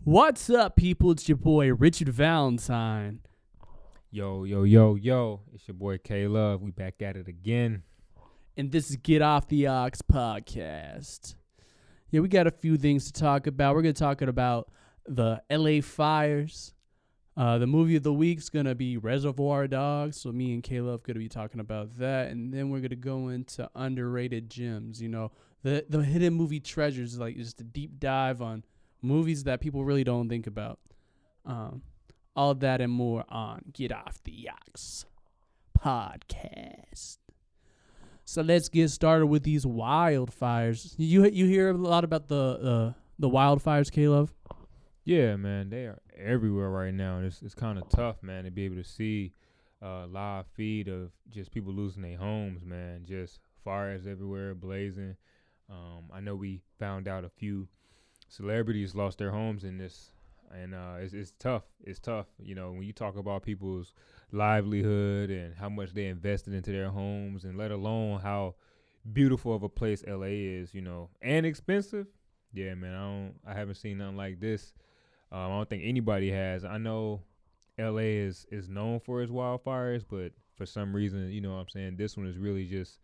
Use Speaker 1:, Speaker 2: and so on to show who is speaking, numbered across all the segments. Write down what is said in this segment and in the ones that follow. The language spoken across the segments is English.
Speaker 1: What's up, people? It's your boy Richard Valentine,
Speaker 2: Yo, yo, yo, yo. It's your boy K Love. We back at it again.
Speaker 1: and this is Get Off the Ox podcast. Yeah, we got a few things to talk about. We're gonna talk about the LA fires. The movie of the week's gonna be Reservoir Dogs. So me and K Love gonna be talking about that, and then we're gonna go into underrated gems. You know, the hidden movie treasures, like just a deep dive on movies that people really don't think about. All that and more on Get Off the Ox podcast. So let's get started with these wildfires. You hear a lot about the wildfires, Caleb?
Speaker 2: Yeah, man. They are everywhere right now. And it's kind of tough, man, to be able to see a live feed of just people losing their homes, man. Just fires everywhere, blazing. I know we found out a few celebrities lost their homes in this. And it's tough. It's tough. You know, when you talk about people's livelihood and how much they invested into their homes, and let alone how beautiful of a place LA is, you know, and expensive. Yeah, man, I haven't seen nothing like this. I don't think anybody has. I know LA is known for its wildfires, but for some reason, you know what I'm saying, this one is really just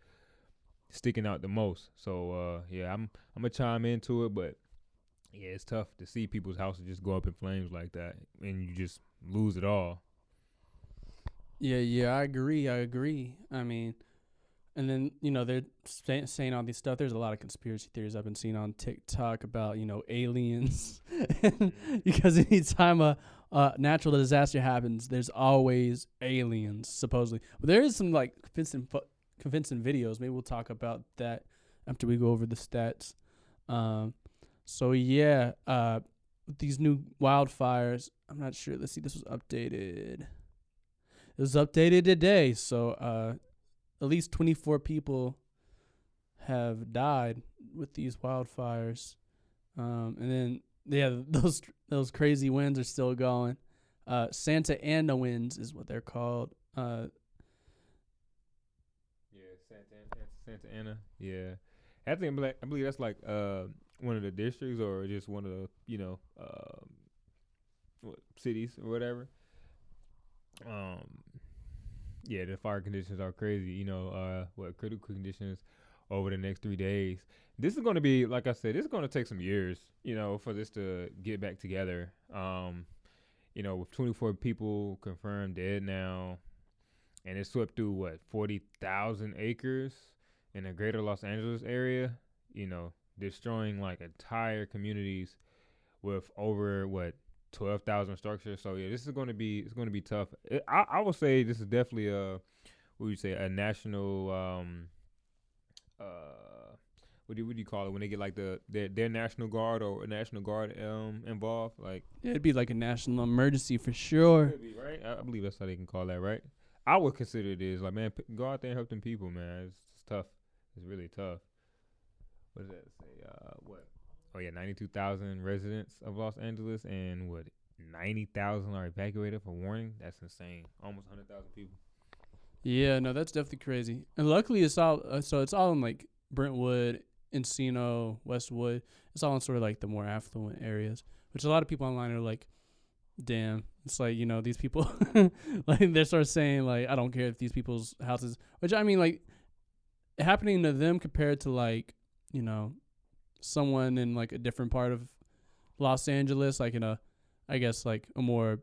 Speaker 2: sticking out the most. So yeah, I'm gonna chime into it, but yeah, it's tough to see people's houses just go up in flames like that, and you just lose it all.
Speaker 1: Yeah, I agree. I mean, and then they're saying all these stuff. There's a lot of conspiracy theories I've been seeing on TikTok about aliens, because anytime a natural disaster happens, there's always aliens supposedly. But there is some like convincing videos. Maybe we'll talk about that after we go over the stats. So yeah, with these new wildfires, I'm not sure. Let's see, this was updated. It was updated today. So at least 24 people have died with these wildfires. And then those crazy winds are still going. Santa Ana winds is what they're called.
Speaker 2: Yeah, Santa Ana. Yeah, I believe that's like one of the districts or just one of the cities or whatever. Yeah, the fire conditions are crazy. What critical conditions over the next 3 days. This is going to be, like I said, this is going to take some years, for this to get back together. With 24 people confirmed dead now, and it swept through 40,000 acres in the greater Los Angeles area, destroying like entire communities with over 12,000 structures. So yeah, it's going to be tough. I would say this is definitely a national what do you call it when they get like their national guard or a national guard involved? Like,
Speaker 1: yeah, it'd be like a national emergency for sure.
Speaker 2: Could be, right? I believe that's how they can call that, right? I would consider it is like, man, go out there and help them people, man. It's tough. It's really tough. What does that say? What? Oh yeah, 92,000 residents of Los Angeles, and 90,000 are evacuated for warning. That's insane. Almost 100,000 people.
Speaker 1: Yeah, no, that's definitely crazy. And luckily, it's all it's all in like Brentwood, Encino, Westwood. It's all in sort of like the more affluent areas, which a lot of people online are like, damn. It's like, these people, like they're sort of saying like, I don't care if these people's houses, which I mean like happening to them compared to like, someone in like a different part of Los Angeles, like in I guess like a more,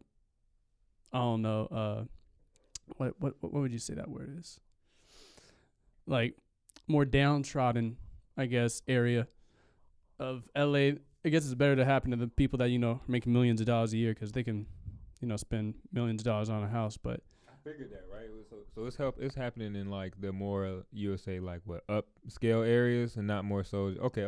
Speaker 1: I don't know, what would you say that word is? Like more downtrodden, I guess, area of LA. I guess it's better to happen to the people that make millions of dollars a year, because they can, spend millions of dollars on a house. But
Speaker 2: I figured that, right? So it's happening in like the more you would say like upscale areas, and not more so. Okay.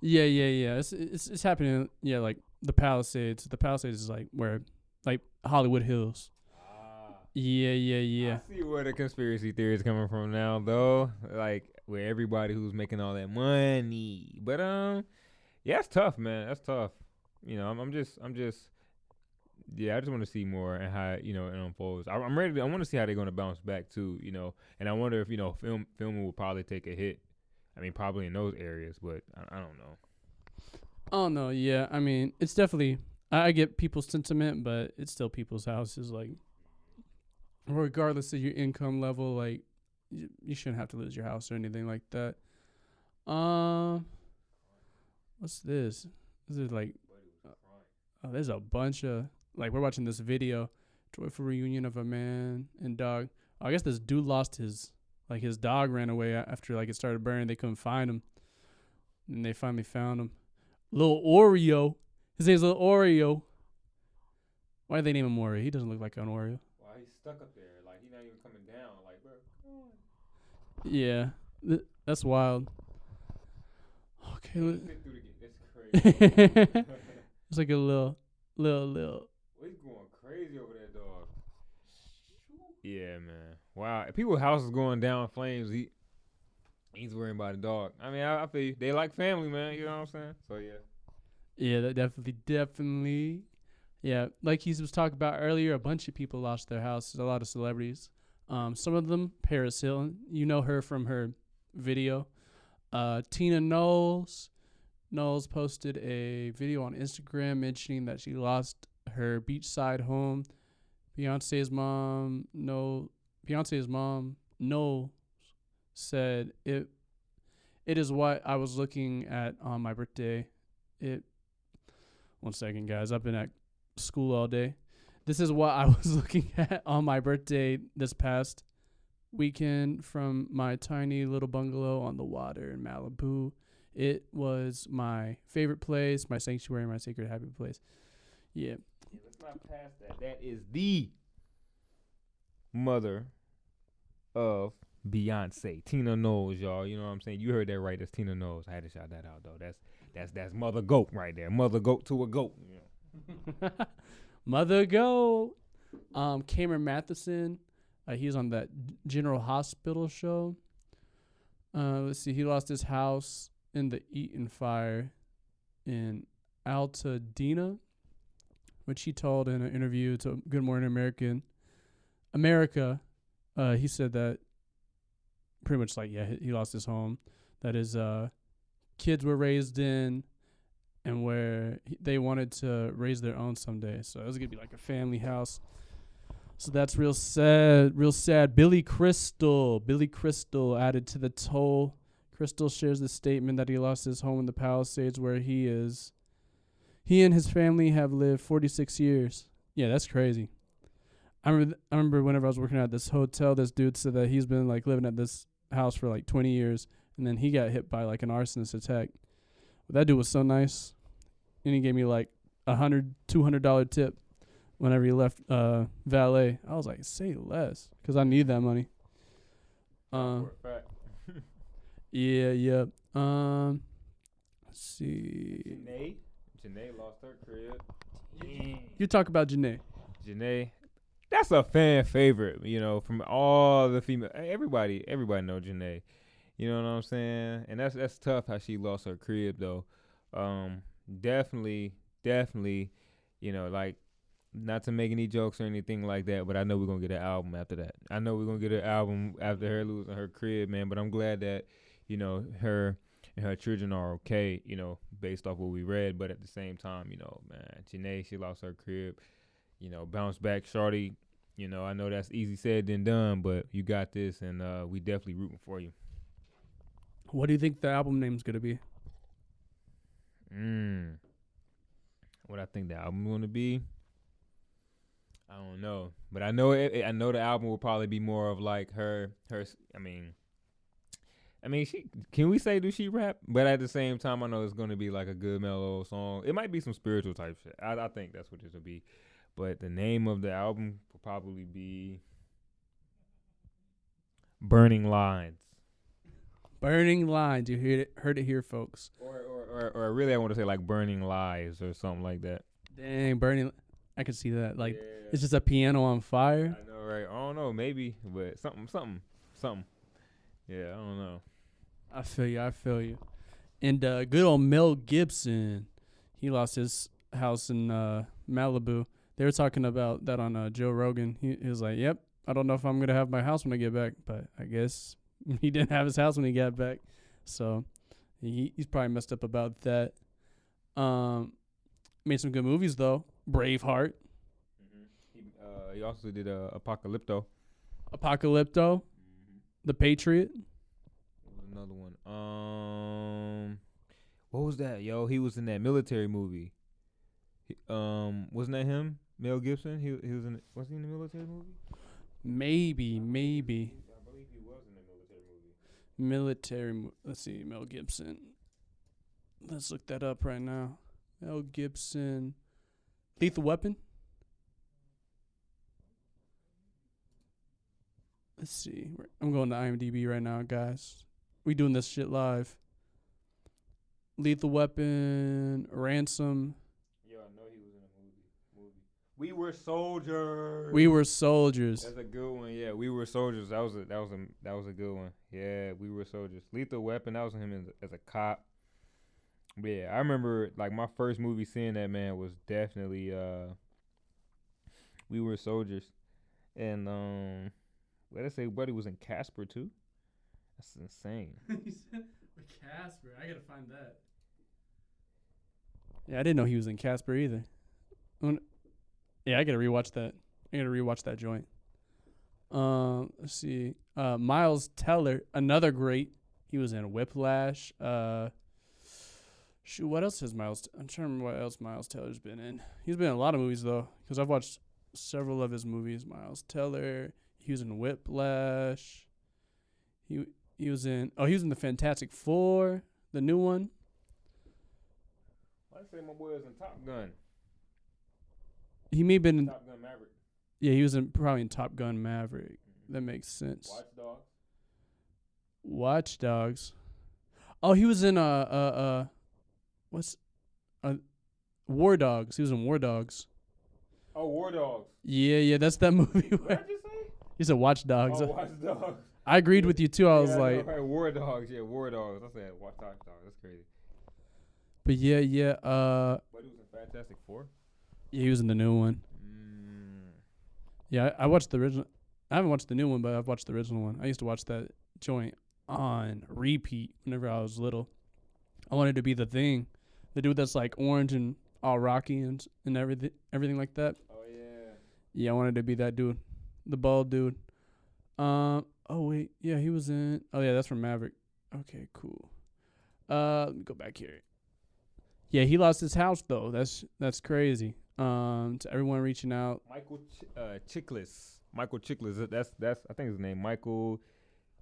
Speaker 1: Yeah. It's happening. Yeah, like the Palisades. The Palisades is like where, like Hollywood Hills. Yeah.
Speaker 2: I see where the conspiracy theory is coming from now, though. Like where everybody who's making all that money, but yeah, that's tough, man. That's tough. I'm just yeah, I just want to see more and how it unfolds. I'm ready. I want to see how they're going to bounce back too. And I wonder if filming will probably take a hit. I mean, probably in those areas, but I don't know.
Speaker 1: Oh no, yeah. I mean, it's definitely. I get people's sentiment, but it's still people's houses. Like, regardless of your income level, like, you shouldn't have to lose your house or anything like that. What's this? This is like, oh, there's a bunch of, like, we're watching this video, joyful reunion of a man and dog. Oh, I guess this dude lost his dog ran away after, like, it started burning. They couldn't find him. And they finally found him. Little Oreo. His name's Little Oreo. Why did they name him Oreo? He doesn't look like an Oreo.
Speaker 2: Why he's stuck up there? Like, he's not even coming down. Like, bro, come on.
Speaker 1: Yeah. That's wild. Okay.
Speaker 2: That's crazy.
Speaker 1: It's like a little.
Speaker 2: Well, he's going crazy over that dog. Yeah, man. Wow. If people's house is going down in flames, he's worrying about a dog. I mean, I feel you. They like family, man. You know what I'm saying? So, yeah.
Speaker 1: Yeah, that definitely. Yeah, like he was talking about earlier, a bunch of people lost their houses, a lot of celebrities. Some of them, Paris Hilton. You know her from her video. Tina Knowles. Knowles posted a video on Instagram mentioning that she lost her beachside home. Beyonce's mom, Knowles, said, it is what I was looking at on my birthday. One second, guys. I've been at school all day. This is what I was looking at on my birthday this past weekend from my tiny little bungalow on the water in Malibu. It was my favorite place, my sanctuary, my sacred happy place. Yeah.
Speaker 2: Let's not pass that. That is the mother of Beyonce, Tina Knowles, y'all. You know what I'm saying? You heard that right. That's Tina Knowles. I had to shout that out, though. That's Mother Goat right there. Mother Goat to a goat. Yeah.
Speaker 1: Mother Goat. Cameron Matheson. He's on that General Hospital show. Let's see. He lost his house in the Eaton fire in Altadena, which he told in an interview to Good Morning America. He said that pretty much like, yeah, he lost his home that his kids were raised in and where they wanted to raise their own someday. So it was going to be like a family house. So that's real sad, real sad. Billy Crystal added to the toll. Crystal shares the statement that he lost his home in the Palisades where he and his family have lived 46 years. Yeah, that's crazy. I remember whenever I was working at this hotel, this dude said that he's been like living at this house for like 20 years, and then he got hit by like an arsonist attack. But that dude was so nice, and he gave me like $200 tip whenever he left valet. I was like, say less, because I need that money. Yeah. Let's see.
Speaker 2: Janae lost her crib.
Speaker 1: You talk about Janae.
Speaker 2: That's a fan favorite, you know, from all the female. Everybody know Janae. You know what I'm saying? And that's tough how she lost her crib though. Definitely, you know, like, not to make any jokes or anything like that, but I know we're gonna get an album after that. I know we're gonna get an album after her losing her crib, man. But I'm glad that, you know, her and her children are okay, you know, based off what we read. But at the same time, you know, man, Janae, she lost her crib. You know, bounce back, shorty. You know, I know that's easy said than done, but you got this, and we definitely rooting for you.
Speaker 1: What do you think the album name's gonna be?
Speaker 2: What I think the album gonna be? I don't know, but I know I know the album will probably be more of like her. I mean, can we say do she rap? But at the same time, I know it's gonna be like a good mellow song. It might be some spiritual type shit. I think that's what this will be. But the name of the album will probably be Burning Lines.
Speaker 1: Burning Lines. You heard it here, folks.
Speaker 2: Or really, I want to say like Burning Lies or something like that.
Speaker 1: Dang, Burning. I can see that. Like, yeah. It's just a piano on fire.
Speaker 2: I know, right? I don't know, maybe, but something. Yeah, I don't know.
Speaker 1: I feel you. And good old Mel Gibson, he lost his house in Malibu. They were talking about that on Joe Rogan. He was like, yep, I don't know if I'm going to have my house when I get back, but I guess he didn't have his house when he got back. So he's probably messed up about that. Made some good movies, though. Braveheart.
Speaker 2: He also did Apocalypto.
Speaker 1: Apocalypto. The Patriot.
Speaker 2: There was another one. What was that? Yo, he was in that military movie. Wasn't that him? Mel Gibson. He was in. Was he in the military movie?
Speaker 1: Maybe.
Speaker 2: I believe he was in the military movie.
Speaker 1: Let's see. Mel Gibson. Let's look that up right now. Mel Gibson. Lethal Weapon. Let's see. I'm going to IMDb right now, guys. We doing this shit live. Lethal Weapon, Ransom.
Speaker 2: Yo, I know he was in a movie. We Were Soldiers.
Speaker 1: We Were Soldiers.
Speaker 2: That's a good one. Yeah, We Were Soldiers. That was a good one. Yeah, We Were Soldiers. Lethal Weapon. That was him as a cop. But yeah, I remember like my first movie seeing that, man, was definitely We Were Soldiers, and let us say Buddy was in Casper too. That's insane.
Speaker 1: Casper, I gotta find that. Yeah, I didn't know he was in Casper either. Yeah, I gotta rewatch that. Joint. Let's see. Miles Teller, another great. He was in Whiplash. Shoot, what else has Miles? I'm trying to remember what else Miles Teller's been in. He's been in a lot of movies though, because I've watched several of his movies. Miles Teller. He was in Whiplash. He was in the Fantastic Four, the new one.
Speaker 2: I say my boy was in Top Gun.
Speaker 1: He may have been in
Speaker 2: Top Gun Maverick.
Speaker 1: Yeah, he was probably in Top Gun Maverick. That makes sense. Watch Dogs. Oh, he was in War Dogs. He was in War Dogs.
Speaker 2: Oh, War Dogs.
Speaker 1: Yeah, that's that movie.
Speaker 2: What did you say?
Speaker 1: He said Watch Dogs.
Speaker 2: Oh, Watch Dogs.
Speaker 1: I agreed with you too. I was like,
Speaker 2: okay, War Dogs. Yeah, War Dogs. I said Watch Dogs. That's crazy.
Speaker 1: But yeah.
Speaker 2: But he was in Fantastic Four.
Speaker 1: Yeah, he was in the new one. Yeah, I watched the original. I haven't watched the new one, but I've watched the original one. I used to watch that joint on repeat whenever I was little. I wanted to be the Thing, the dude that's like orange and all rocky and everything like that.
Speaker 2: Oh yeah.
Speaker 1: Yeah, I wanted to be that dude, the bald dude. Oh wait, yeah, he was in. Oh yeah, that's from Maverick. Okay, cool. Let me go back here. Yeah, he lost his house though. That's crazy. To everyone reaching out.
Speaker 2: Michael Chiklis. Michael Chiklis. That's I think his name Michael.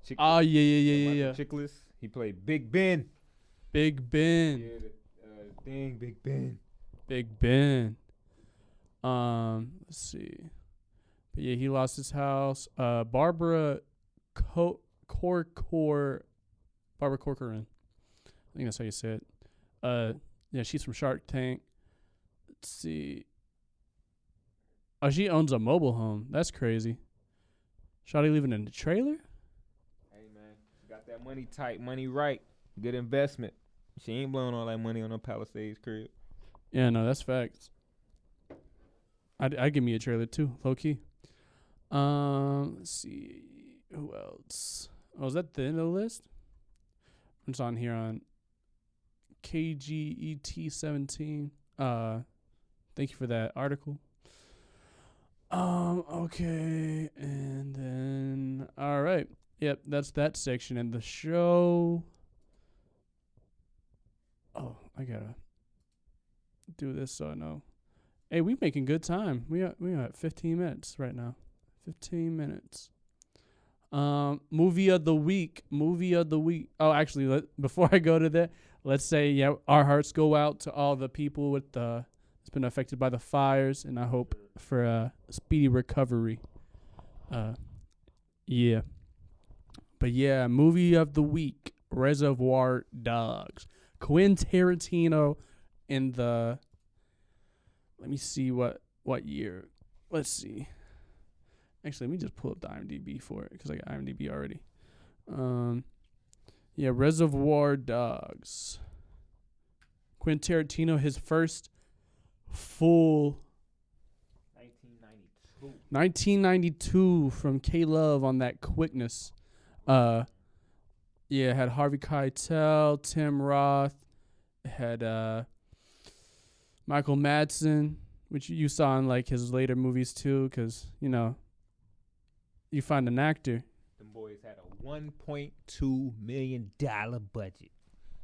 Speaker 2: Chiklis.
Speaker 1: Oh yeah.
Speaker 2: Chiklis. He played Big Ben.
Speaker 1: Big Ben.
Speaker 2: Yeah, Big Ben.
Speaker 1: Big Ben. Let's see. But yeah, he lost his house. Barbara Corcoran. I think that's how you say it. Yeah, she's from Shark Tank. Let's see. Oh, she owns a mobile home. That's crazy. Shawty living in the trailer?
Speaker 2: Hey, man. Got that money tight, money right. Good investment. She ain't blowing all that money on her Palisades crib.
Speaker 1: Yeah, no, that's facts. I'd give me a trailer too, low key. Let's see. Who else? Oh, is that the end of the list? It's on here on KGET17. Thank you for that article. Okay, and then all right. Yep, that's that section in the show. Oh, I gotta do this so I know. Hey, we making good time. We are at 15 minutes right now. 15 minutes. Movie of the week. Oh, actually, before I go to that, let's say our hearts go out to all the people that's been affected by the fires, and I hope for a speedy recovery. Yeah. But yeah, movie of the week, Reservoir Dogs. Quintin Tarantino in the. Let me see what year. Let's see. Actually, let me just pull up the IMDb for it because I got IMDb already. Yeah, Reservoir Dogs. Quintin Tarantino, his first full 1992 from K-Love on that quickness. Yeah, it had Harvey Keitel, Tim Roth, it had Michael Madsen, which you saw in like his later movies too, because you find an actor.
Speaker 2: Them boys had a $1.2 million budget.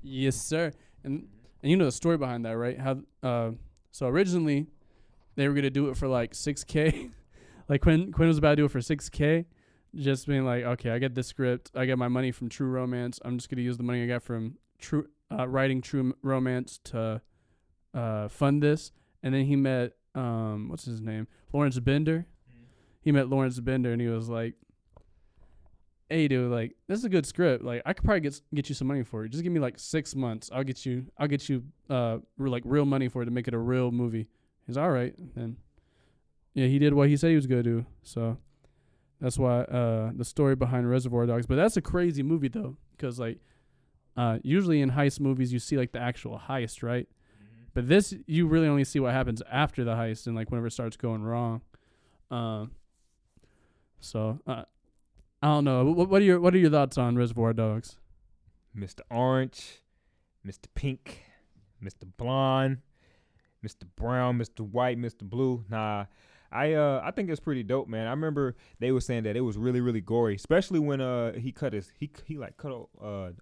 Speaker 1: Yes, sir. And you know the story behind that, right? How so originally they were gonna do it for like $6K. Like Quinn was about to do it for $6K, just being like, okay, I get this script, I get my money from True Romance. I'm just gonna use the money I got from writing True Romance to fund this. And then he met what's his name, Lawrence Bender. He met Lawrence Bender, and he was like, hey dude, like this is a good script, like I could probably get you some money for it, just give me like 6 months, I'll get you like real money for it to make it a real movie. He's all right. And yeah, he did what he said he was gonna do. So that's why the story behind Reservoir Dogs. But that's a crazy movie though, because like usually in heist movies you see like the actual heist, right? But this, you really only see what happens after the heist and like whenever it starts going wrong. So I don't know. What are your thoughts on Reservoir Dogs?
Speaker 2: Mr. Orange, Mr. Pink, Mr. Blonde, Mr. Brown, Mr. White, Mr. Blue. Nah, I think it's pretty dope, man. I remember they were saying that it was really, really gory, especially when he cut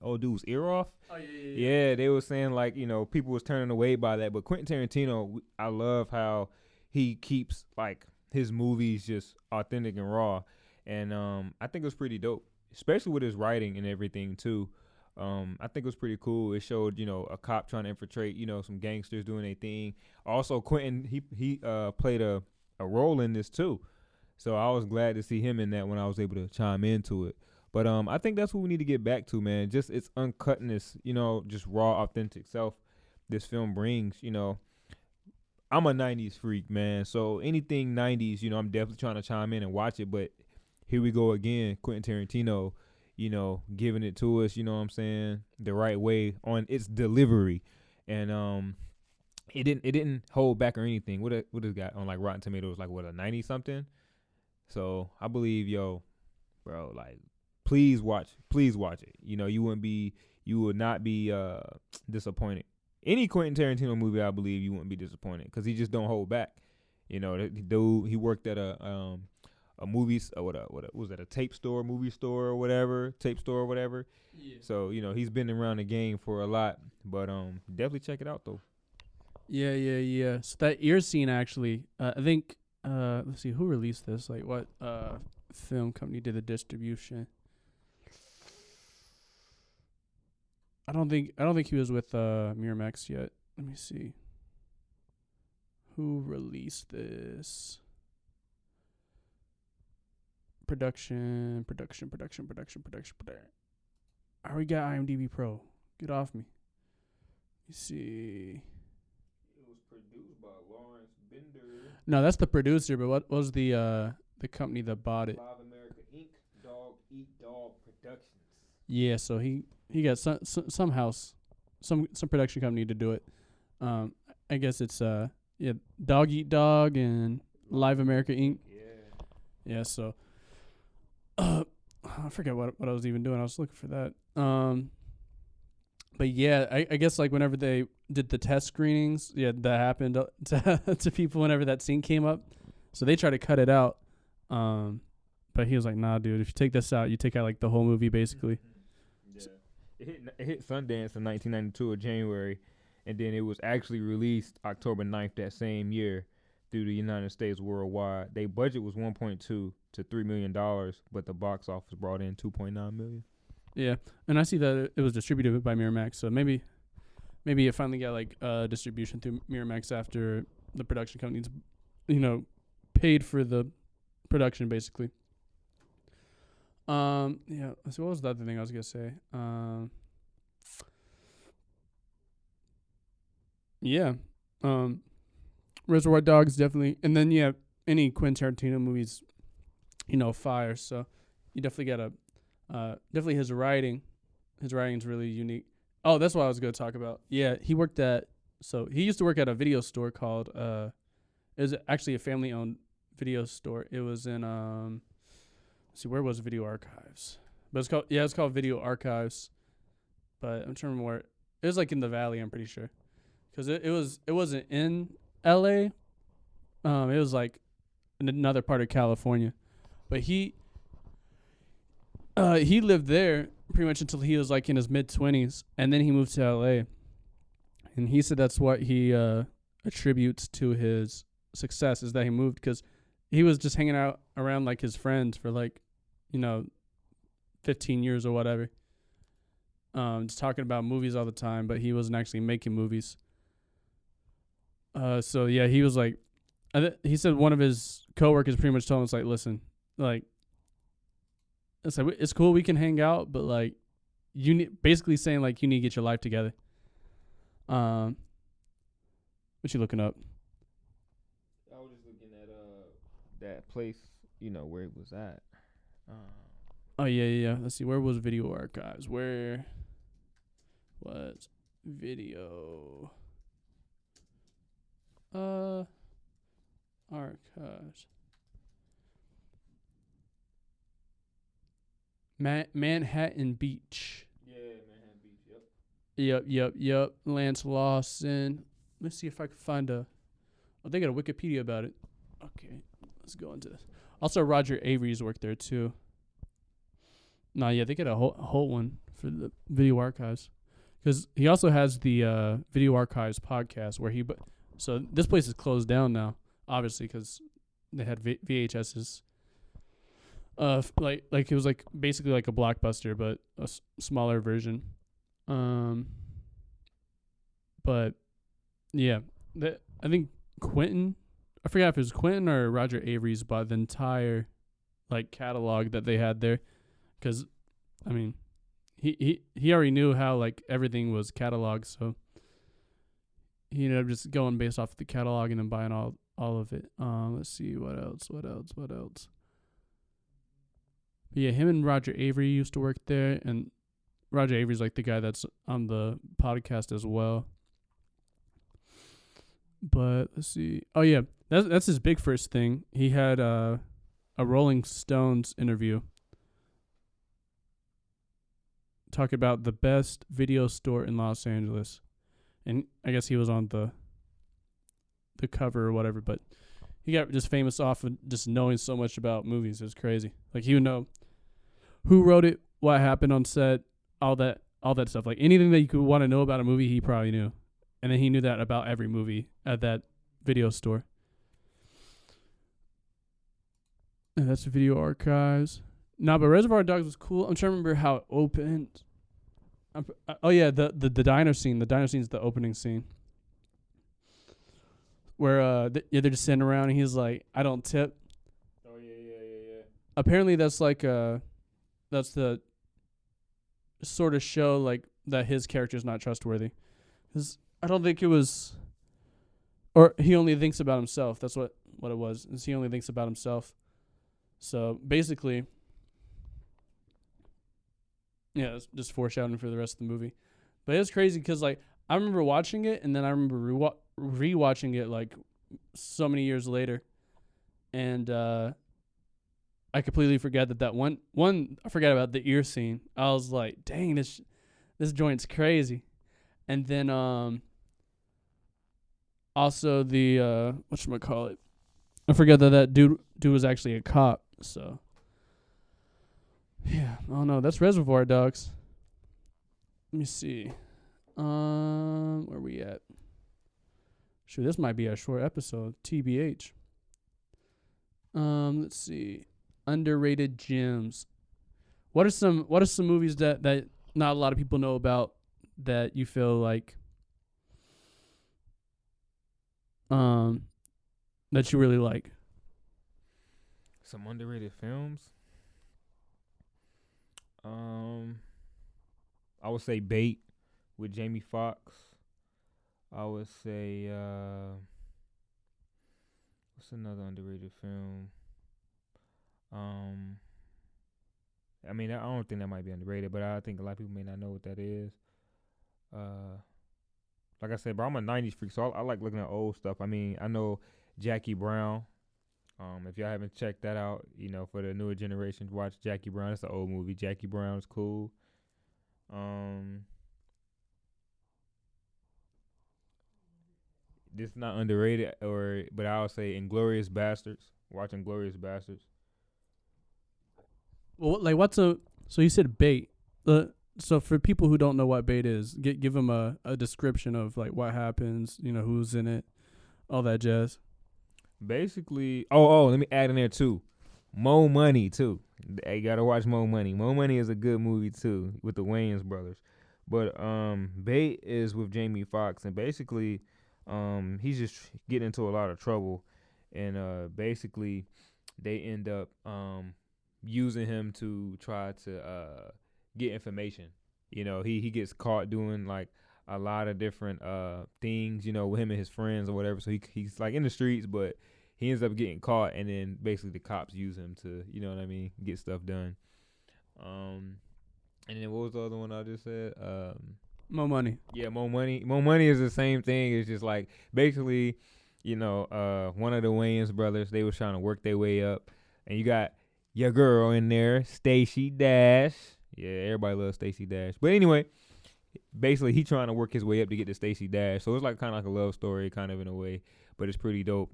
Speaker 2: old dude's ear off.
Speaker 1: Oh yeah.
Speaker 2: Yeah, they were saying like people was turning away by that, but Quentin Tarantino, I love how he keeps like his movies just authentic and raw. And I think it was pretty dope, especially with his writing and everything too. I think it was pretty cool. It showed, a cop trying to infiltrate, some gangsters doing their thing. Also, Quentin, he played a role in this too. So I was glad to see him in that when I was able to chime into it. But I think that's what we need to get back to, man. Just its uncutness, just raw, authentic self this film brings, I'm a 90s freak, man. So anything 90s, I'm definitely trying to chime in and watch it. But here we go again, Quentin Tarantino, giving it to us, what I'm saying, the right way on its delivery. And it didn't hold back or anything. What it got on like Rotten Tomatoes, like what, a 90 something? So I believe, bro, like please watch it. You would not be disappointed. Any Quentin Tarantino movie, I believe you wouldn't be disappointed because he just don't hold back. The dude, he worked at a movies, what was that, a tape store, movie store or whatever, Yeah. So, he's been around the game for a lot, but definitely check it out though.
Speaker 1: Yeah. So that ear scene actually, I think, let's see, who released this? Like what film company did the distribution? I don't think he was with Miramax yet. Let me see. Who released this? Production. I already got IMDb Pro. Get off me. Let me see.
Speaker 2: It was produced by Lawrence Bender.
Speaker 1: No, that's the producer, but what was the company that bought it?
Speaker 2: Live America Inc. Dog Eat Dog Productions.
Speaker 1: Yeah, so he got some house, some production company to do it. I guess it's Dog Eat Dog and Live America Inc. Yeah, so I forget what I was even doing. I was looking for that. But yeah, I guess like whenever they did the test screenings, that happened to people whenever that scene came up. So they tried to cut it out. But he was like, nah, dude, if you take this out, you take out like the whole movie basically.
Speaker 2: Yeah. It hit Sundance in 1992 of January, and then it was actually released October 9th that same year through the United States worldwide. Their budget was $1.2 to $3 million, but the box office brought in $2.9 million.
Speaker 1: Yeah, and I see that it was distributed by Miramax, so maybe it finally got like distribution through Miramax after the production companies, paid for the production basically. Yeah. So what was the other thing I was gonna say? Yeah. Reservoir Dogs definitely, and then any Quentin Tarantino movies, fire. So you definitely gotta, definitely his writing. His writing's really unique. Oh, that's what I was gonna talk about. Yeah, he used to work at a video store called it was actually a family owned video store. It was in let's see, where was Video Archives? But it's called Video Archives. But I'm trying to remember where it was, like in the Valley, I'm pretty sure. Cuz it wasn't in LA, It was like in another part of California, but he lived there pretty much until he was like in his mid-20s, and then he moved to LA. And he said that's what he attributes to his success, is that he moved because he was just hanging out around like his friends for like, 15 years or whatever. Just talking about movies all the time, but he wasn't actually making movies. So yeah, he was like, he said one of his coworkers pretty much told him, it's like, listen, like, it's cool we can hang out, but like, you need, basically saying like you need to get your life together. What you looking up?
Speaker 2: I was just looking at that place, where it was at.
Speaker 1: Oh yeah. Let's see. Where was Video Archives? Where was Video Archives? Manhattan Beach.
Speaker 2: Yeah, Manhattan Beach.
Speaker 1: Yep. Lance Lawson. Let's see if I can find oh, they got a Wikipedia about it. Okay, let's go into this. Also, Roger Avery's worked there too. Nah, yeah, they get a whole one for the Video Archives, because he also has the Video Archives podcast where so this place is closed down now, obviously, because they had VHSs. Like it was like basically like a Blockbuster, but a smaller version. But yeah, I think Quintin, I forgot if it was Quintin or Roger Avery's bought the entire like catalog that they had there, because I mean, he already knew how like everything was cataloged, so he ended up just going based off the catalog and then buying all of it. Let's see what else. But yeah, him and Roger Avery used to work there, and Roger Avery's like the guy that's on the podcast as well. But let's see. Oh yeah, that's his big first thing. He had a Rolling Stones interview talk about the best video store in Los Angeles, and I guess he was on the cover or whatever. But he got just famous off of just knowing so much about movies. It was crazy. Like he would know who wrote it, what happened on set, all that stuff. Like anything that you could want to know about a movie, he probably knew. And then he knew that about every movie at that video store. And that's the Video Archives. But Reservoir Dogs was cool. I'm trying to remember how it opened. Oh yeah, the diner scene. The diner scene is the opening scene, where they're just sitting around and he's like, "I don't tip."
Speaker 2: Oh yeah.
Speaker 1: Apparently that's like that's the sort of show like that his character is not trustworthy, because I don't think it was, or he only thinks about himself. That's what it was. Is he only thinks about himself. So basically, yeah, it's just foreshadowing for the rest of the movie. But it's crazy because like I remember watching it, and then I remember rewatching it like so many years later, and I completely forgot that one. I forgot about the ear scene. I was like, dang, this joint's crazy. And then also the whatchamacallit, I forgot that dude was actually a cop. So yeah, I don't know. That's Reservoir Dogs. Let me see. Where we at? Sure, this might be a short episode. TBH. Let's see. Underrated gems. What are some movies that not a lot of people know about that you feel like that you really like?
Speaker 2: Some underrated films. I would say Bait with Jamie Foxx. I would say what's another underrated film? I mean, I don't think that might be underrated, but I think a lot of people may not know what that is. Like I said, bro, I'm a 90s freak, so I like looking at old stuff. I mean, I know Jackie Brown. If y'all haven't checked that out, for the newer generation, watch Jackie Brown. It's an old movie. Jackie Brown's cool. this is not underrated, but I would say Inglorious Bastards. Watching Glorious Bastards.
Speaker 1: Well, like so you said bait. So for people who don't know what bait is, give them a description of like what happens, who's in it, all that jazz.
Speaker 2: Basically, let me add in there too. Mo Money too. You gotta watch Mo Money. Mo Money is a good movie too with the Wayans brothers. But Bait is with Jamie Foxx, and basically, he's just getting into a lot of trouble, and basically, they end up using him to try to get information. He gets caught doing like a lot of different things, with him and his friends or whatever. So he's like in the streets, but he ends up getting caught, and then basically the cops use him to, get stuff done. And then what was the other one I just said?
Speaker 1: Mo Money.
Speaker 2: Yeah, Mo Money. Mo Money is the same thing. It's just like basically, one of the Wayans brothers, they was trying to work their way up, and you got your girl in there, Stacey Dash. Yeah, everybody loves Stacey Dash. But anyway, basically he trying to work his way up to get to Stacey Dash. So it's like kind of like a love story, kind of in a way, but it's pretty dope.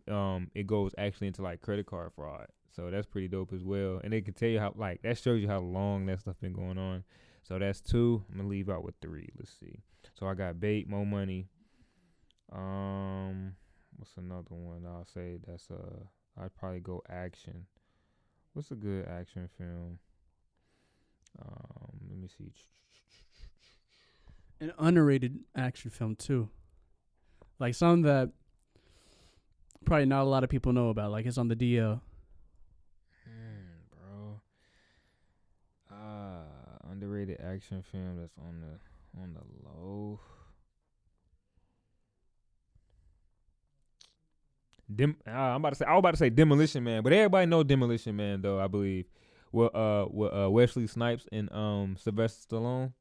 Speaker 2: It goes actually into like credit card fraud. So that's pretty dope as well. And they can tell you how, like, that shows you how long that stuff been going on. So that's 2. I'm gonna leave out with 3. Let's see. So I got Bait, Mo Money. What's another one? I'll say that's I'd probably go action. What's a good action film? Let me see.
Speaker 1: An underrated action film too. Like some that probably not a lot of people know about. Like it's on the DL.
Speaker 2: Bro. Underrated action film that's on the low. I was about to say Demolition Man, but everybody know Demolition Man though, I believe. With Wesley Snipes and Sylvester Stallone.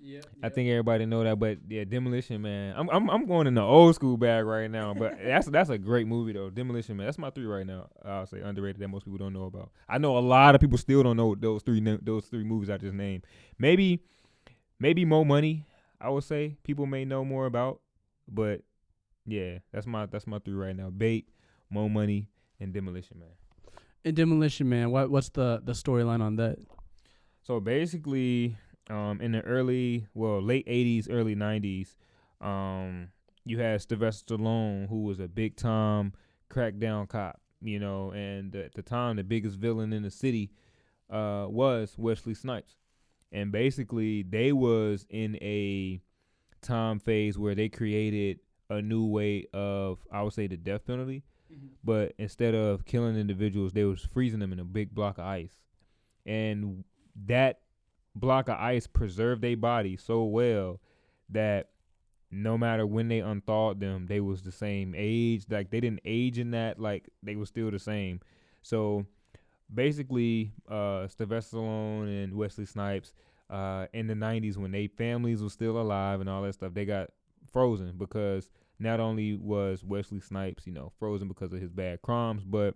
Speaker 2: Yeah. I think everybody know that, but yeah, Demolition Man. I'm going in the old school bag right now, but that's a great movie though. Demolition Man. That's my 3 right now. I'll say underrated that most people don't know about. I know a lot of people still don't know those three movies I just named. Maybe Mo Money, I would say people may know more about, but yeah, that's my 3 right now. Bait, Mo Money, and Demolition Man.
Speaker 1: And Demolition Man, what's the storyline on that?
Speaker 2: So basically, in the late 80s, early 90s, you had Sylvester Stallone, who was a big time crackdown cop, and at the time the biggest villain in the city was Wesley Snipes. And basically they was in a time phase where they created a new way of, I would say, the death penalty. Mm-hmm. But instead of killing individuals, they was freezing them in a big block of ice. And that block of ice preserved their body so well that no matter when they unthawed them, they was the same age. Like they didn't age in that, like they was still the same. So basically, Sylvester Stallone and Wesley Snipes, in the 90s when they families were still alive and all that stuff, they got frozen because not only was Wesley Snipes, frozen because of his bad crimes, but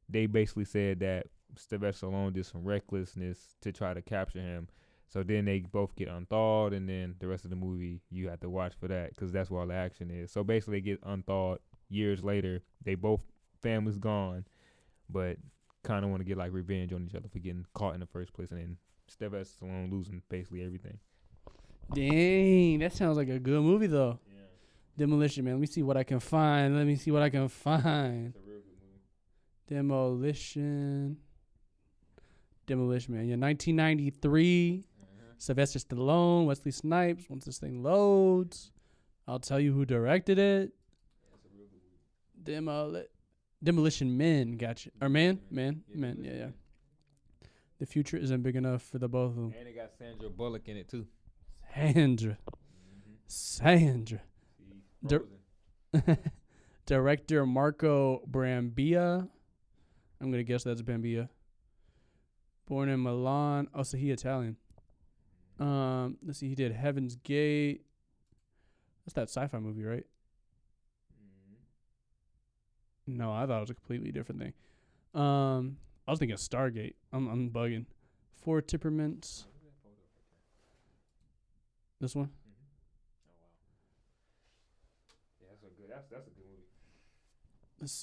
Speaker 2: they basically said that Sylvester Stallone did some recklessness to try to capture him. So then they both get unthawed, and then the rest of the movie you have to watch for that because that's where all the action is. So basically they get unthawed years later. They both families gone, but kind of want to get like revenge on each other for getting caught in the first place, and then Sylvester Stallone losing basically everything.
Speaker 1: Dang, that sounds like a good movie though. Yeah. Demolition Man. Let me see what I can find. It's a real good movie. Demolition Man. Yeah, 1993. Sylvester Stallone, Wesley Snipes. Once this thing loads, I'll tell you who directed it. Yeah, it's a real good movie. Demolition Men. Gotcha. Or Man. Yeah. The future isn't big enough for the both of them.
Speaker 2: And it got Sandra Bullock in it too.
Speaker 1: Sandra. Director Marco Brambilla. I'm gonna guess that's Brambilla. Born in Milan. Oh, so he Italian. Let's see. He did Heaven's Gate. That's that sci-fi movie, right? No, I thought it was a completely different thing. I was thinking Stargate. I'm bugging. 4 Temperaments. This one?
Speaker 2: Oh, wow. Yeah, that's a good movie.
Speaker 1: Let's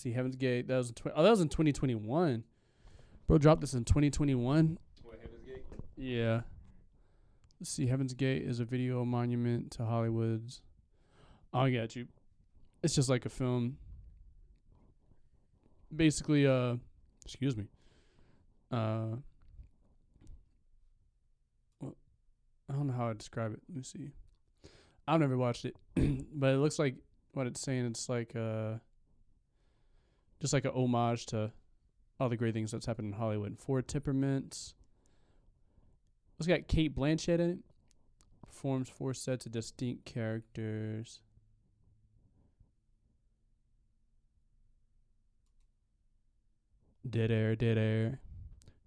Speaker 1: see. Heaven's Gate. That was that was in 2021. Bro dropped this in 2021.
Speaker 2: What, Heaven's Gate?
Speaker 1: Yeah. Let's see. Heaven's Gate is a video monument to Hollywood's. I got you. It's just like a film. Basically, excuse me. Well, I don't know how I describe it. Let me see. I've never watched it, but it looks like what it's saying. It's like just like a homage to all the great things that's happened in Hollywood. 4 temperaments. It's got Kate Blanchett in it. Performs 4 sets of distinct characters. Dead Air.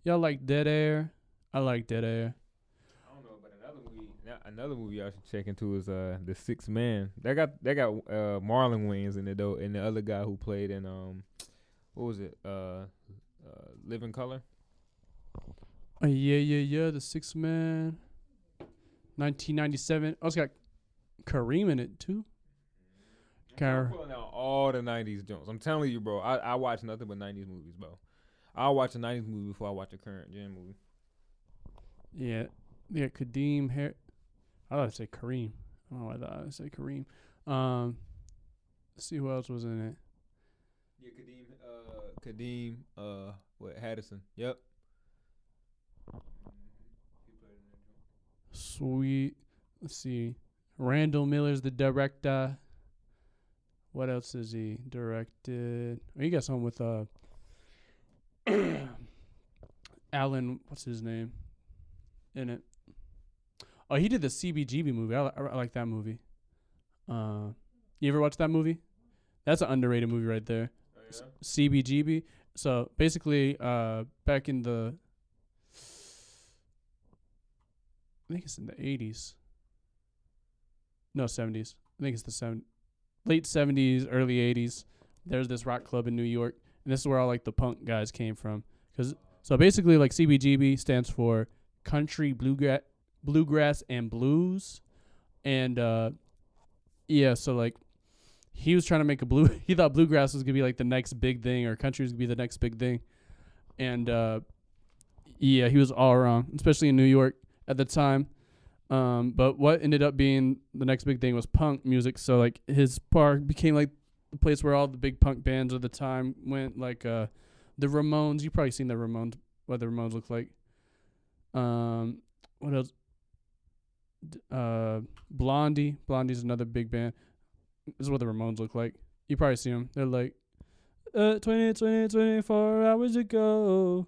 Speaker 1: Y'all like Dead Air? I like Dead Air.
Speaker 2: I don't know, but another movie I should check into is The Sixth Man. They got Marlon Wayans in it though, and the other guy who played in what was it? Living Color.
Speaker 1: Yeah. The Sixth Man. 1997. Oh, it's got Kareem in it too.
Speaker 2: I'm pulling out all the 90s Jones. I'm telling you, bro. I watch nothing but 90s movies, bro. I'll watch a 90s movie before I watch a current gen movie.
Speaker 1: Yeah, Kadeem. I thought I'd say Kareem. I don't know why I thought I'd say Kareem. Let's see who else was in it.
Speaker 2: Yeah, Kadeem, Haddison. Yep.
Speaker 1: Sweet. Let's see. Randall Miller's the director. What else has he directed? Oh, he got something with Alan, what's his name, in it. Oh, he did the CBGB movie. I like that movie. You ever watch that movie? That's an underrated movie right there.
Speaker 2: Oh, yeah?
Speaker 1: CBGB. So basically, back in the, I think it's in the 80s. No, 70s. I think it's the late 70s, early 80s. There's this rock club in New York, and this is where all like the punk guys came from. So basically, like CBGB stands for Country Bluegrass and Blues, and yeah. So like, he was trying to make he thought bluegrass was gonna be like the next big thing, or country was gonna be the next big thing, and yeah, he was all wrong, especially in New York at the time. But what ended up being the next big thing was punk music. So like his park became like the place where all the big punk bands of the time went, like the Ramones. You've probably seen the Ramones, what the Ramones look like. What else? Blondie. Blondie's another big band. This is what the Ramones look like. You probably see them. They're like, 24 hours ago,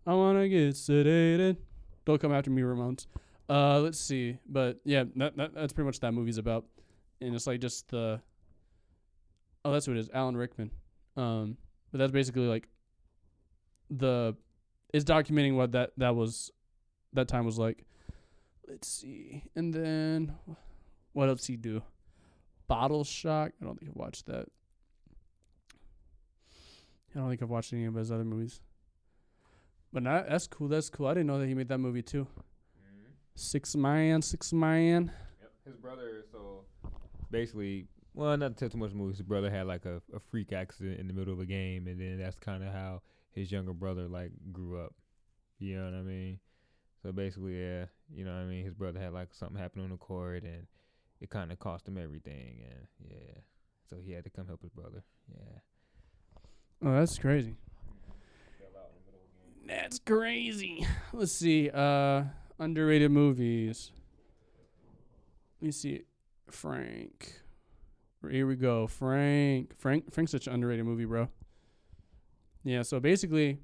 Speaker 1: I want to get sedated. Don't come after me, Ramones. Let's see. But yeah, that's pretty much that movie's about. And it's like just that's what it is. Alan Rickman. But that's basically like it's documenting what that time was like. Let's see. And then what else he do? Bottle Shock. I don't think I've watched that. I don't think I've watched any of his other movies. But that's cool. That's cool. I didn't know that he made that movie too. Mm-hmm. Six Man.
Speaker 2: Yep. His brother, so basically, well, not to tell too much movies, his brother had like a freak accident in the middle of a game, and then that's kind of how his younger brother like grew up. You know what I mean? So basically, yeah, you know what I mean? His brother had like something happen on the court, and it kind of cost him everything, and yeah. So he had to come help his brother. Yeah.
Speaker 1: Oh, that's crazy. That's crazy. Let's see. Underrated movies. Let me see. Frank. Here we go. Frank's such an underrated movie, bro. Yeah, so basically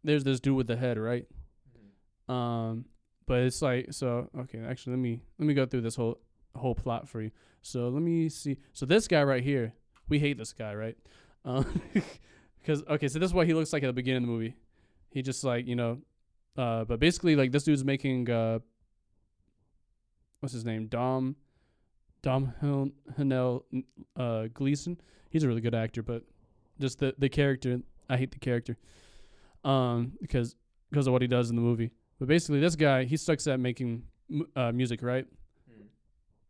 Speaker 1: there's this dude with the head, right? Mm-hmm. But it's like, so okay, actually let me go through this whole plot for you. So let me see. So this guy right here, we hate this guy, right? Because okay, so this is what he looks like at the beginning of the movie. He just like, but basically like this dude's making what's his name? Dom Hanel Gleason. He's a really good actor, but just the character, I hate the character. Because of what he does in the movie. But basically this guy, he sucks at making music, right?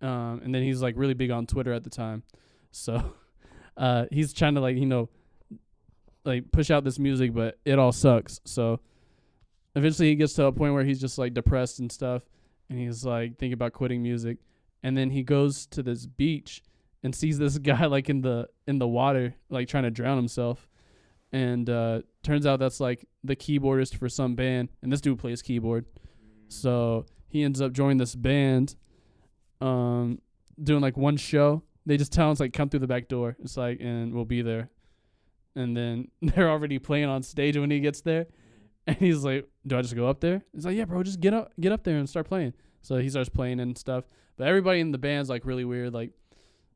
Speaker 1: And then he's like really big on Twitter at the time. So he's trying to like push out this music, but it all sucks. So eventually he gets to a point where he's just like depressed and stuff, and he's like thinking about quitting music. And then he goes to this beach and sees this guy like in the water, like trying to drown himself. And turns out that's like the keyboardist for some band, and this dude plays keyboard. So he ends up joining this band, doing like one show. They just tell him it's like come through the back door. It's like, and we'll be there. And then they're already playing on stage when he gets there. And he's like, do I just go up there? He's like, yeah, bro, just get up there and start playing. So he starts playing and stuff. But everybody in the band's like really weird. Like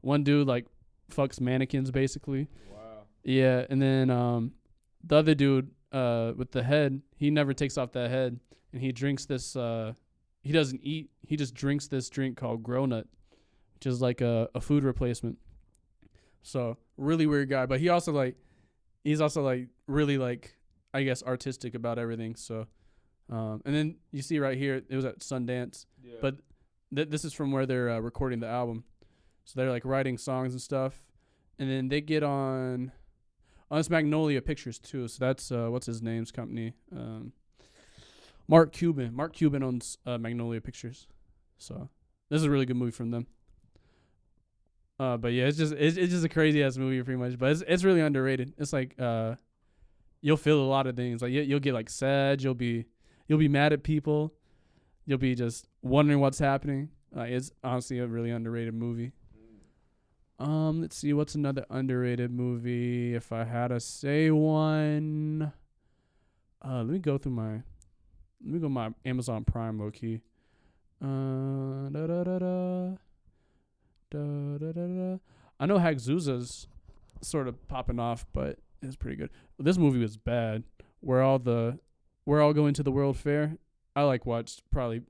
Speaker 1: one dude like fucks mannequins basically. Wow. Yeah, and then the other dude with the head, he never takes off that head, and he drinks this. He doesn't eat. He just drinks this drink called Grow Nut, which is like a food replacement. So really weird guy, but he's also like really like, I guess, artistic about everything. So, and then you see right here, it was at Sundance, but this is from where they're recording the album. So they're like writing songs and stuff, and then they get on it's Magnolia Pictures too. So that's what's his name's company, Mark Cuban. Mark Cuban owns Magnolia Pictures. So this is a really good movie from them. But yeah, it's just a crazy ass movie pretty much. But it's really underrated. It's like you'll feel a lot of things. Like you'll get like sad. You'll be mad at people. You'll be just wondering what's happening. It's honestly a really underrated movie. Let's see, what's another underrated movie? If I had to say one, let me go my Amazon Prime low key. I know Hagzuza's sort of popping off, but it's pretty good. This movie was bad. We're all going to the World Fair. I watched probably,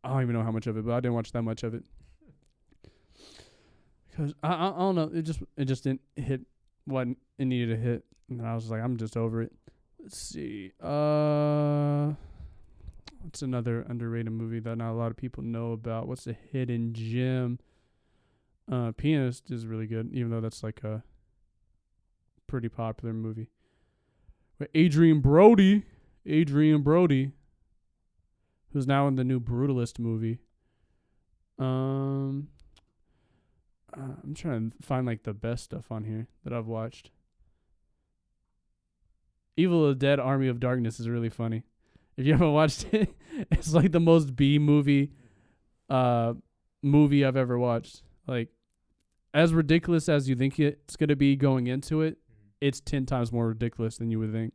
Speaker 1: I don't even know how much of it, but I didn't watch that much of it. Because I don't know, it just didn't hit what it needed to hit, and I was like, I'm just over it. Let's see, what's another underrated movie that not a lot of people know about? What's a hidden gem? Pianist is really good, even though that's like a pretty popular movie. But Adrian Brody, who's now in the new Brutalist movie. I'm trying to find like the best stuff on here that I've watched. Evil of the Dead Army of Darkness is really funny. If you haven't watched it, it's like the most B movie I've ever watched. Like, as ridiculous as you think it's going to be going into it, it's 10 times more ridiculous than you would think.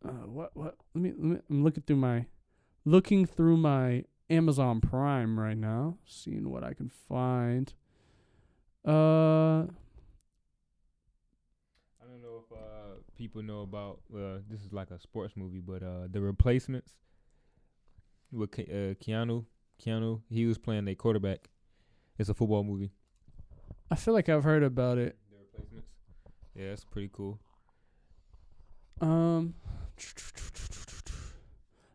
Speaker 1: What? I'm looking through my Amazon Prime right now, seeing what I can find. I
Speaker 2: don't know if people know about this is like a sports movie, but The Replacements with Keanu, he was playing a quarterback. It's a football movie.
Speaker 1: I feel like I've heard about it.
Speaker 2: The Replacements. Yeah, it's pretty cool.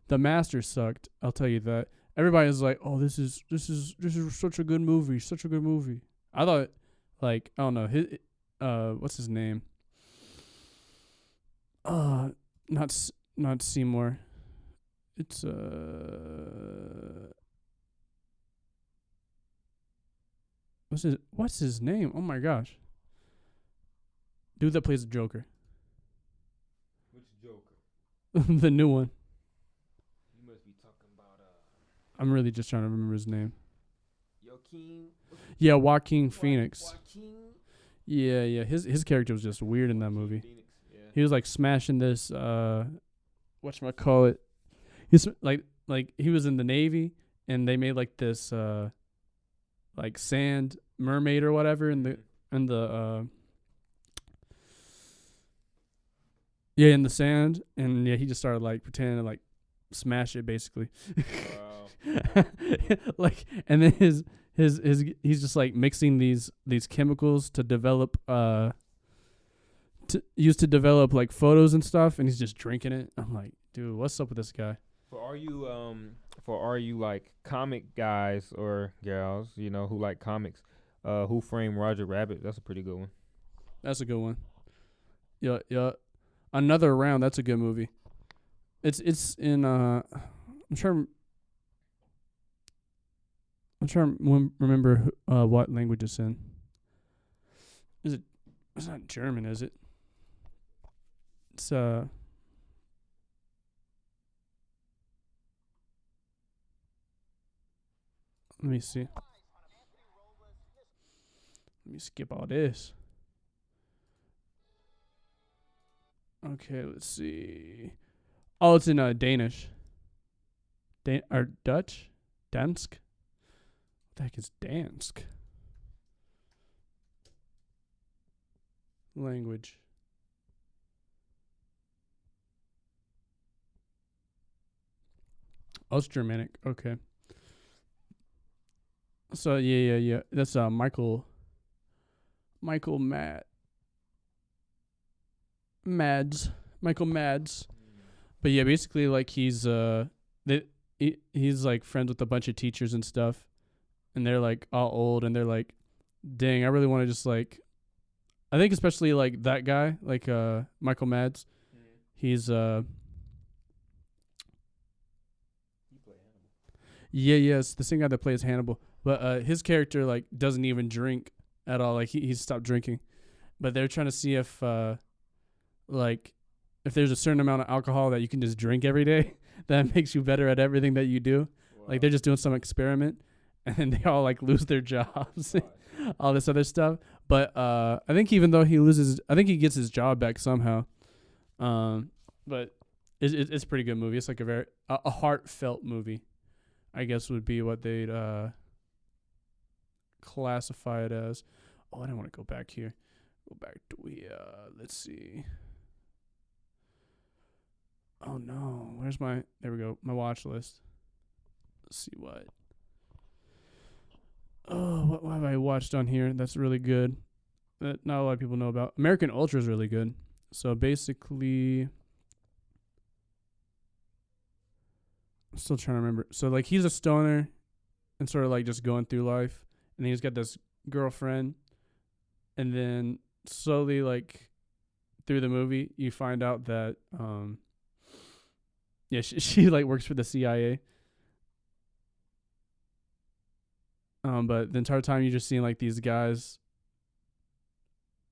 Speaker 1: The Master sucked. I'll tell you that. Everybody's like, "Oh, this is such a good movie, such a good movie." I thought, like, I don't know, what's his name? Not Seymour. It's what's his name? Oh my gosh. Dude that plays the Joker.
Speaker 2: Which Joker?
Speaker 1: The new one.
Speaker 2: You must be talking about
Speaker 1: I'm really just trying to remember his name.
Speaker 2: Joaquin.
Speaker 1: Yeah, Joaquin Phoenix. Yeah. His character was just weird in that movie.
Speaker 2: Phoenix, yeah.
Speaker 1: He was like smashing this whatchamacallit. He's like he was in the Navy, and they made like this like sand mermaid or whatever in the in the sand, and he just started like pretending to like smash it basically.
Speaker 2: Wow.
Speaker 1: Like, and then his he's just like mixing these chemicals to develop to develop like photos and stuff, and he's just drinking it. I'm like, dude, what's up with this guy?
Speaker 2: For all you like comic guys or gals, who like comics, Who Framed Roger Rabbit? That's a pretty good one.
Speaker 1: That's a good one. Yeah, yeah. Another Round. That's a good movie. It's in I'm trying to remember what language it's in. Is it? It's not German, is it? It's Let me see. Let me skip all this. Okay, let's see. Oh, it's in Danish. Or Dutch? Dansk? What the heck is Dansk? Language. Oh, it's Germanic. Okay. So yeah. That's Michael Mads. Michael Mads. But yeah, basically like he's like friends with a bunch of teachers and stuff, and they're like all old, and they're like, dang, I really want to just like, I think especially like that guy, like Michael Mads, he's it's the same guy that plays Hannibal, but his character like doesn't even drink at all, like he's stopped drinking, but they're trying to see if like if there's a certain amount of alcohol that you can just drink every day that makes you better at everything that you do. Wow. Like they're just doing some experiment, and then they all like lose their jobs, all this other stuff. But I think even though he loses, I think he gets his job back somehow. But it's a pretty good movie. It's like a heartfelt movie, I guess would be what they'd classify it as. Oh, I don't want to go back here. Go back to let's see. Oh no, where's my? There we go. My watch list. Let's see what. Oh, what have I watched on here? That's really good. That not a lot of people know about. American Ultra is really good. So basically, I'm still trying to remember. So like he's a stoner, and sort of like just going through life, and then he's got this girlfriend, and then slowly like through the movie, you find out that she like works for the CIA. But the entire time you're just seeing like these guys,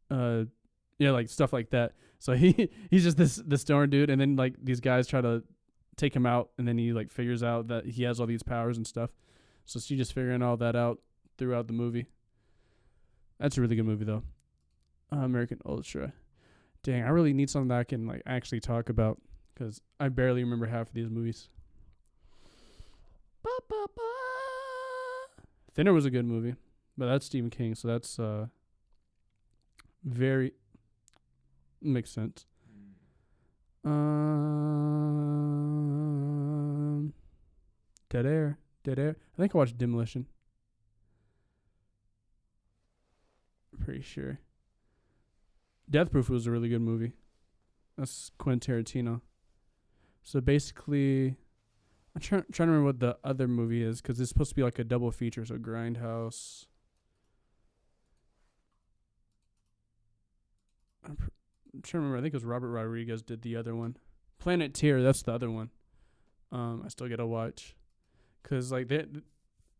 Speaker 1: like stuff like that. So he's just this stoner dude, and then like these guys try to take him out, and then he like figures out that he has all these powers and stuff. So she's just figuring all that out throughout the movie. That's a really good movie though. American Ultra. Dang, I really need something that I can like actually talk about, because I barely remember half of these movies. Thinner was a good movie, but that's Stephen King, so that's very makes sense. Dead Air. I think I watched Demolition. Pretty sure. Death Proof was a really good movie. That's Quentin Tarantino. So basically, I'm trying to remember what the other movie is, because it's supposed to be like a double feature. So Grindhouse. I'm trying to remember. I think it was Robert Rodriguez did the other one. Planeteer, that's the other one. I still got to watch. Because like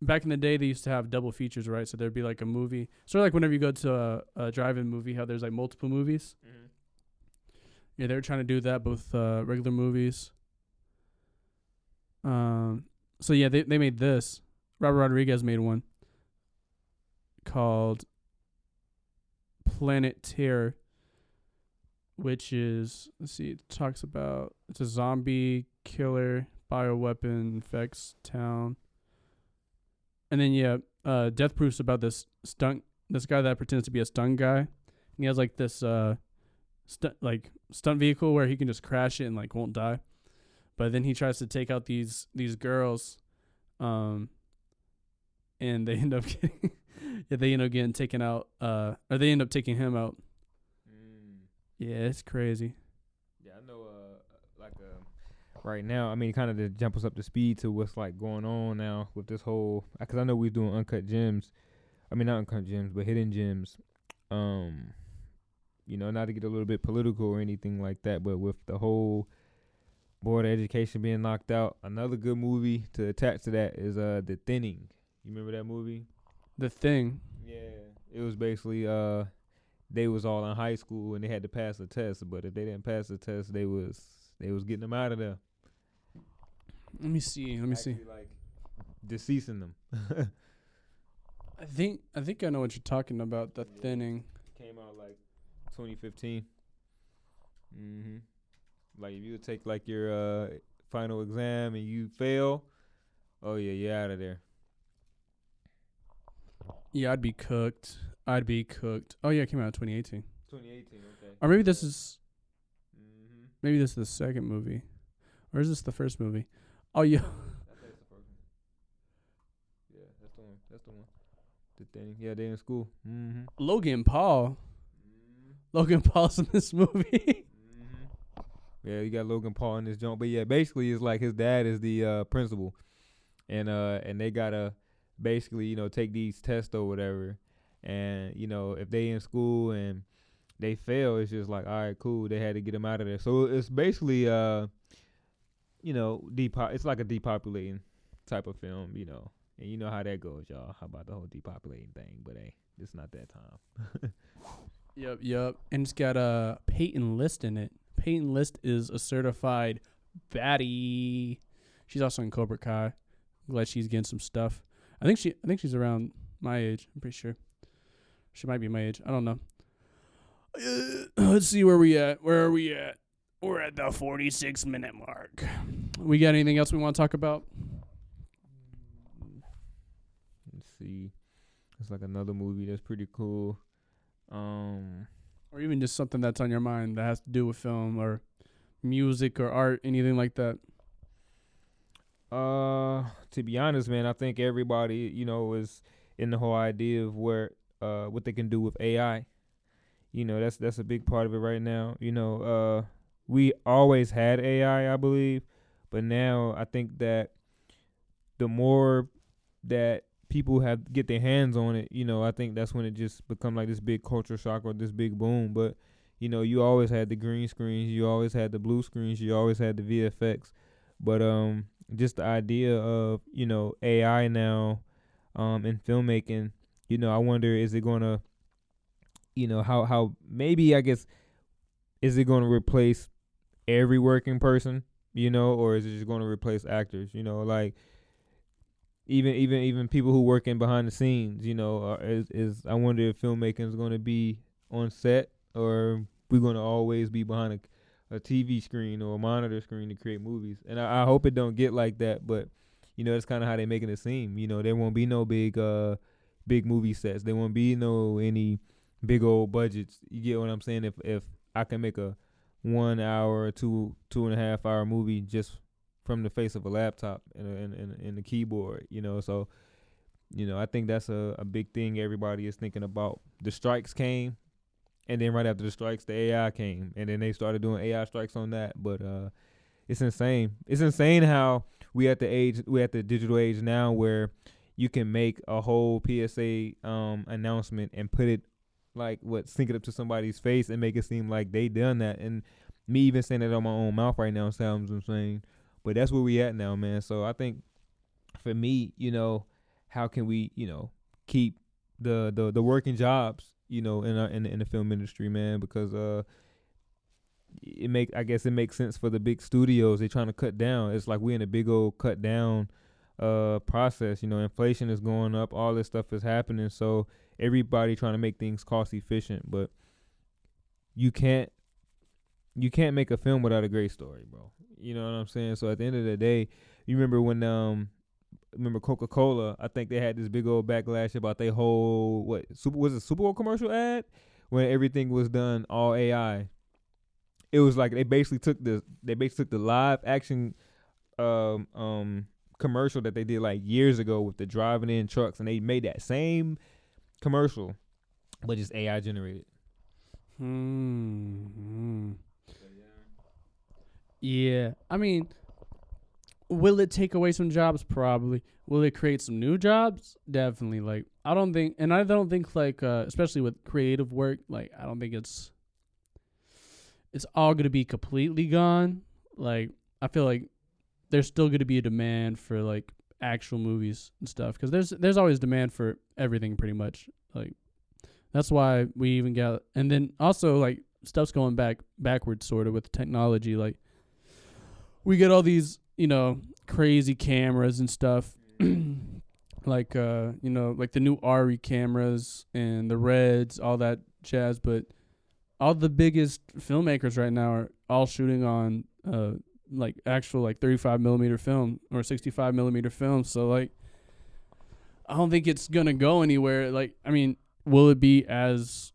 Speaker 1: back in the day, they used to have double features, right? So there'd be like a movie. Sort of like whenever you go to a drive-in movie, how there's like multiple movies. Mm-hmm. Yeah, they were trying to do that, both regular movies. So yeah, they made this. Robert Rodriguez made one called Planet Terror, which is, let's see, it talks about, it's a zombie killer bioweapon infects town. And then Death Proof's about this guy that pretends to be a stunt guy. And he has like this stunt vehicle where he can just crash it and like won't die. But then he tries to take out these girls, and they end up getting taken out, or they end up taking him out. Yeah, it's crazy.
Speaker 2: Yeah, I know. Right now, I mean, kind of to jump us up to speed to what's like going on now with this whole, because I know we're doing Uncut Gems. I mean, not uncut gems, but hidden gems. Um, not to get a little bit political or anything like that, but with the whole board of education being knocked out, another good movie to attach to that is The Thinning. You remember that movie?
Speaker 1: The Thing.
Speaker 2: Yeah. It was basically they was all in high school and they had to pass a test, but if they didn't pass the test, they was getting them out of there.
Speaker 1: Let me see.
Speaker 2: Actually, like deceasing them.
Speaker 1: I think I know what you're talking about. The Thinning.
Speaker 2: Came out like 2015. Like if you would take like your final exam and you fail, oh yeah, you're out of there.
Speaker 1: Yeah, I'd be cooked. Oh yeah, it came out in 2018.
Speaker 2: 2018, okay.
Speaker 1: Or maybe this is the second movie. Or is this the first movie? Oh yeah.
Speaker 2: I think it's the first one. Yeah, that's the one. The Thing. Yeah, they in school.
Speaker 1: Logan Paul. Logan Paul's in this movie.
Speaker 2: Yeah, you got Logan Paul in this joint. But yeah, basically it's like his dad is the principal. And they gotta basically, take these tests or whatever. And, if they in school and they fail, it's just like, all right, cool. They had to get them out of there. So it's basically it's like a depopulating type of film, And you know how that goes, y'all. How about the whole depopulating thing? But hey, it's not that time.
Speaker 1: Yep. And it's got Peyton List in it. Peyton List is a certified baddie. She's also in Cobra Kai. I'm glad she's getting some stuff. I think she's around my age. I'm pretty sure. She might be my age. I don't know. Let's see where we at. Where are we at? We're at the 46-minute mark. We got anything else we want to talk about?
Speaker 2: Let's see. It's like another movie that's pretty cool.
Speaker 1: Or even just something that's on your mind that has to do with film or music or art, anything like that.
Speaker 2: To be honest, man, I think everybody, is in the whole idea of what they can do with AI. That's a big part of it right now. We always had AI, I believe, but now I think that the more that people get their hands on it, I think that's when it just become like this big culture shock or this big boom. But you always had the green screens, you always had the blue screens, you always had the VFX. But just the idea of AI now in filmmaking, I wonder, is it gonna how maybe, I guess, is it gonna replace every working person, or is it just gonna replace actors, like even people who working behind the scenes, is I wonder if filmmaking is gonna be on set, or we're gonna always be behind a TV screen or a monitor screen to create movies. And I hope it don't get like that, but that's kind of how they making it seem. There won't be no big movie sets. There won't be any big old budgets. You get what I'm saying? If I can make a 1 hour or 2.5 hour movie just from the face of a laptop and the keyboard, so I think that's a big thing everybody is thinking about. The strikes came, and then right after the strikes, the AI came, and then they started doing AI strikes on that. But it's insane. It's insane how we at the digital age now, where you can make a whole PSA announcement and put it sync it up to somebody's face and make it seem like they done that. And me even saying that on my own mouth right now sounds insane. But that's where we at now, man. So I think for me, how can we, keep the working jobs, in the film industry, man, because it makes sense for the big studios. They're trying to cut down. It's like we're in a big old cut down process. Inflation is going up, all this stuff is happening, so everybody trying to make things cost efficient. But you can't make a film without a great story, bro. You know what I'm saying? So at the end of the day, you remember when Coca-Cola, I think they had this big old backlash about their whole Super Bowl commercial ad, when everything was done all AI. It was like they basically took the live action commercial that they did like years ago with the driving in trucks, and they made that same commercial but just AI generated.
Speaker 1: Yeah, I mean, will it take away some jobs? Probably. Will it create some new jobs? Definitely. Like, I don't think like, especially with creative work, like, I don't think it's all going to be completely gone. Like, I feel like there's still going to be a demand for like actual movies and stuff, because there's always demand for everything pretty much. Like, that's why we even got, and then also like stuff's going backwards sort of with technology. Like, we get all these, crazy cameras and stuff. Like, like the new Ari cameras and the Reds, all that jazz. But all the biggest filmmakers right now are all shooting on like actual like 35 millimeter film or 65 millimeter film. So like, I don't think it's gonna go anywhere. Like, I mean, will it be as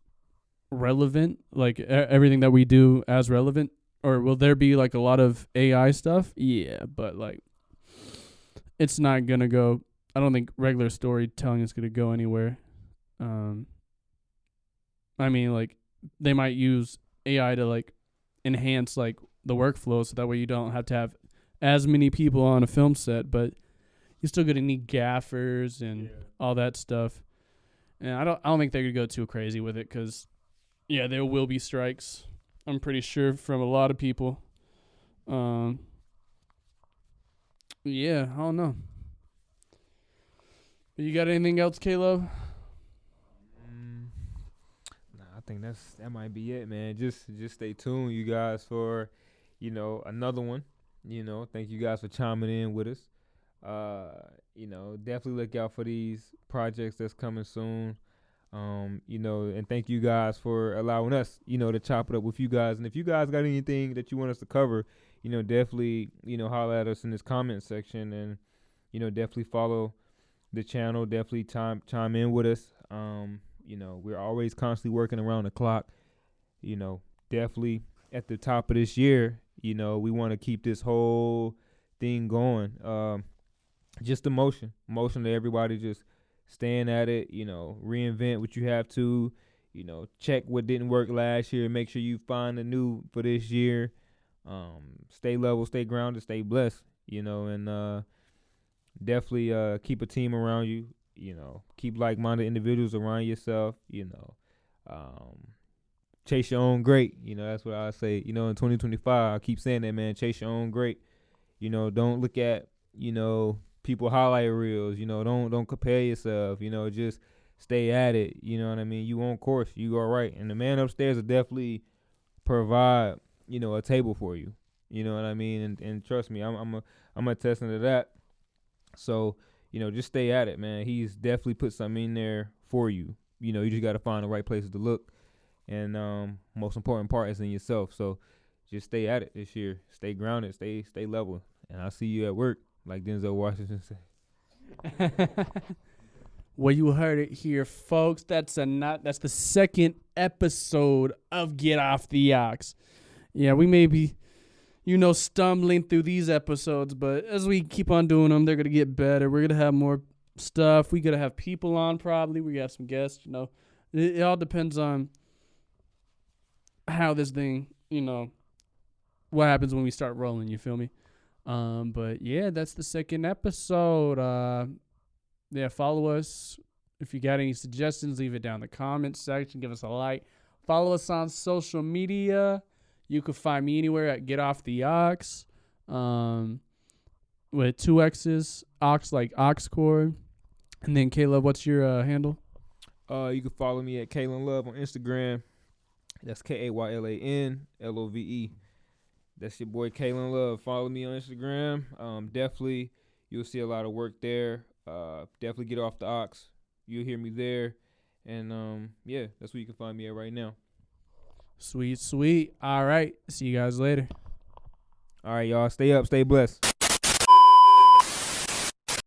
Speaker 1: relevant? Like, everything that we do as relevant, or will there be like a lot of AI stuff? Yeah, but like, it's not gonna go. I don't think regular storytelling is gonna go anywhere. I mean, like, they might use AI to like enhance like the workflow, so that way you don't have to have as many people on a film set, but you're still gonna need gaffers and all that stuff. And I don't think they're gonna go too crazy with it, because there will be strikes, I'm pretty sure, from a lot of people. I don't know. But you got anything else, Caleb?
Speaker 2: I think that might be it, man. Just stay tuned, you guys, for another one. Thank you guys for chiming in with us. Definitely look out for these projects that's coming soon. And thank you guys for allowing us, to chop it up with you guys. And if you guys got anything that you want us to cover, definitely, holler at us in this comment section, and, definitely follow the channel. Definitely chime in with us. We're always constantly working around the clock. Definitely at the top of this year, we want to keep this whole thing going. Just the motion to everybody, just staying at it, reinvent what you have to, check what didn't work last year, make sure you find a new for this year. Stay level, stay grounded, stay blessed, and definitely keep a team around you, keep like-minded individuals around yourself, chase your own great, that's what I say, in 2025, I keep saying that, man, chase your own great, don't look at, people highlight reels, don't compare yourself, just stay at it, you know what I mean? You on course, you all right. And the man upstairs will definitely provide, a table for you, you know what I mean? And trust me, I'm attesting to that. So, just stay at it, man. He's definitely put something in there for you. You just got to find the right places to look. And most important part is in yourself. So just stay at it this year. Stay grounded, stay level. And I'll see you at work, like Denzel Washington said.
Speaker 1: Well, you heard it here, folks. That's the second episode of Get Off the Ox. Yeah, we may be, stumbling through these episodes, but as we keep on doing them, they're going to get better. We're going to have more stuff. We're going to have people on probably. We have some guests, It all depends on how this thing, what happens when we start rolling, you feel me? But yeah, that's the second episode. Follow us. If you got any suggestions, leave it down in the comments section. Give us a like. Follow us on social media. You can find me anywhere at GetofftheAuxx. With 2 X's, Ox like ox cord. And then Caleb, what's your handle?
Speaker 2: You can follow me at Kaylan Love on Instagram. That's KaylanLove. That's your boy Kaylan Love. Follow me on Instagram. Definitely, you'll see a lot of work there. Definitely Get Off the Ox. You'll hear me there. And that's where you can find me at right now.
Speaker 1: Sweet. All right. See you guys later.
Speaker 2: All right, y'all. Stay up. Stay blessed.